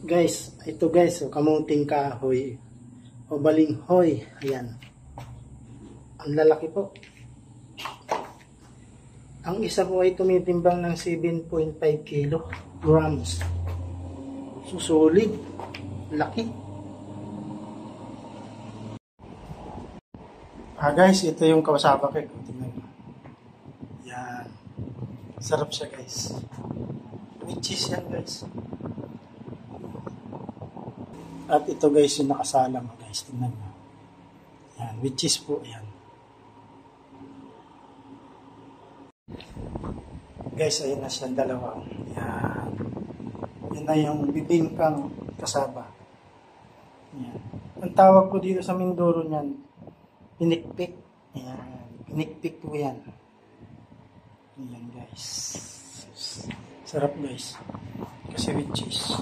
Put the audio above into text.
Guys, ito guys, kamuting kahoy o balinghoy. Ayan. Ang lalaki po. Ang isa po ay tumitimbang ng 7.5 kilograms. So, solid. Laki. Guys, ito yung kawasaba ko. Tingnan mo. Yan. Sarap siya guys. With cheese yan guys. At ito guys yung nakasala mo guys. Tingnan mo. Yan. With cheese po. Yan. Guys, ayun na siya dalawa. Yan. Yan na yung bibingkang kasaba. Yan. Ang tawag ko dito sa Mindoro niyan, pinikpik. Yan. Pinikpik po yan. Yan guys. Sarap guys. Kasi with cheese.